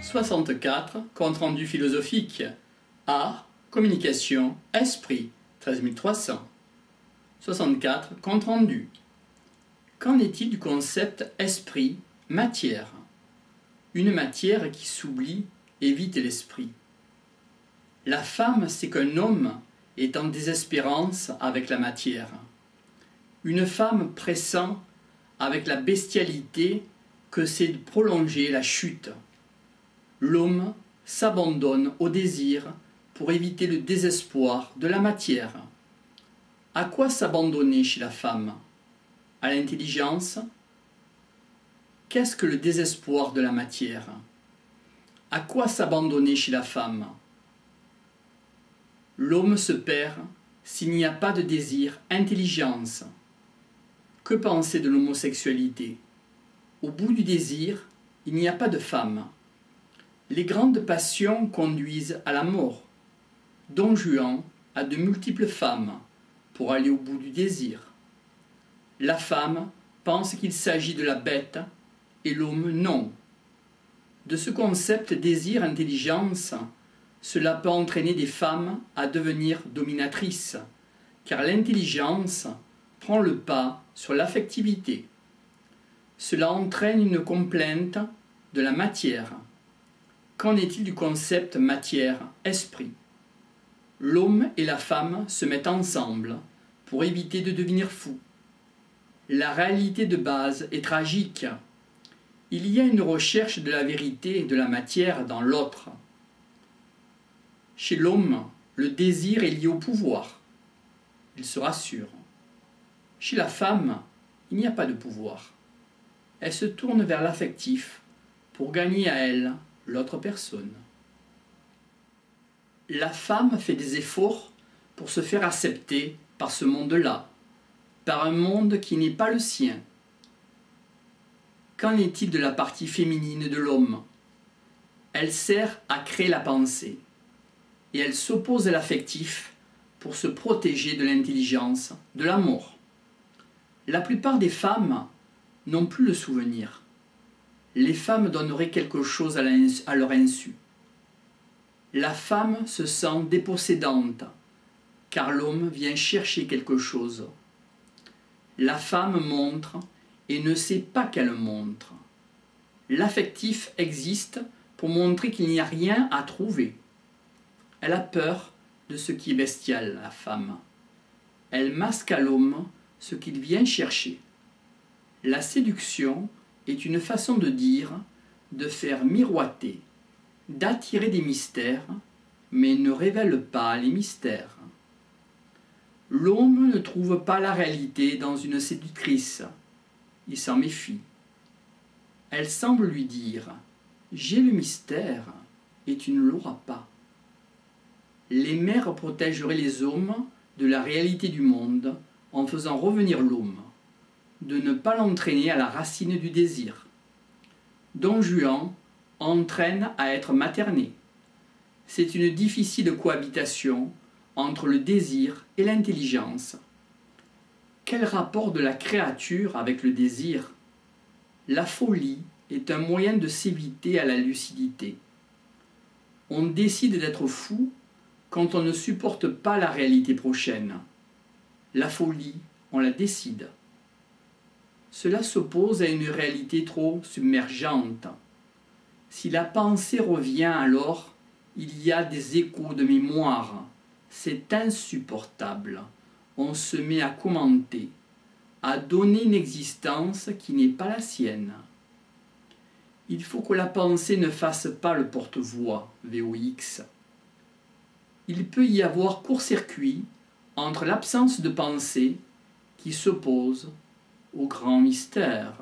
64. Compte rendu philosophique. Art, communication, esprit. 13 300. 64. Compte rendu. Qu'en est-il du concept esprit, matière? Une matière qui s'oublie évite l'esprit. La femme sait qu'un homme est en désespérance avec la matière. Une femme pressent avec la bestialité que c'est de prolonger la chute. L'homme s'abandonne au désir pour éviter le désespoir de la matière. À quoi s'abandonner chez la femme? À l'intelligence? Qu'est-ce que le désespoir de la matière? À quoi s'abandonner chez la femme? L'homme se perd s'il n'y a pas de désir, intelligence. Que penser de l'homosexualité? Au bout du désir, il n'y a pas de femme. Les grandes passions conduisent à la mort. Don Juan a de multiples femmes pour aller au bout du désir. La femme pense qu'il s'agit de la bête et l'homme non. De ce concept désir-intelligence, cela peut entraîner des femmes à devenir dominatrices, car l'intelligence prend le pas sur l'affectivité. Cela entraîne une complainte de la matière. Qu'en est-il du concept matière-esprit? L'homme et la femme se mettent ensemble pour éviter de devenir fous. La réalité de base est tragique. Il y a une recherche de la vérité et de la matière dans l'autre. Chez l'homme, le désir est lié au pouvoir. Il se rassure. Chez la femme, il n'y a pas de pouvoir. Elle se tourne vers l'affectif pour gagner à elle l'autre personne. La femme fait des efforts pour se faire accepter par ce monde-là, par un monde qui n'est pas le sien. Qu'en est-il de la partie féminine de l'homme? Elle sert à créer la pensée, et elle s'oppose à l'affectif pour se protéger de l'intelligence, de l'amour. La plupart des femmes n'ont plus le souvenir. Les femmes donneraient quelque chose à leur insu. La femme se sent dépossédante, car l'homme vient chercher quelque chose. La femme montre et ne sait pas qu'elle montre. L'affectif existe pour montrer qu'il n'y a rien à trouver. Elle a peur de ce qui est bestial, la femme. Elle masque à l'homme ce qu'il vient chercher. La séduction est une façon de dire, de faire miroiter, d'attirer des mystères, mais ne révèle pas les mystères. L'homme ne trouve pas la réalité dans une séductrice. Il s'en méfie. Elle semble lui dire « J'ai le mystère et tu ne l'auras pas ». Les mères protégeraient les hommes de la réalité du monde en faisant revenir l'homme, de ne pas l'entraîner à la racine du désir. Don Juan entraîne à être materné. C'est une difficile cohabitation entre le désir et l'intelligence. Quel rapport de la créature avec le désir? La folie est un moyen de s'éviter à la lucidité. On décide d'être fou quand on ne supporte pas la réalité prochaine. La folie, on la décide. Cela s'oppose à une réalité trop submergente. Si la pensée revient alors, il y a des échos de mémoire. C'est insupportable. On se met à commenter, à donner une existence qui n'est pas la sienne. Il faut que la pensée ne fasse pas le porte-voix, VOX. Il peut y avoir court-circuit entre l'absence de pensée qui s'oppose au grand mystère.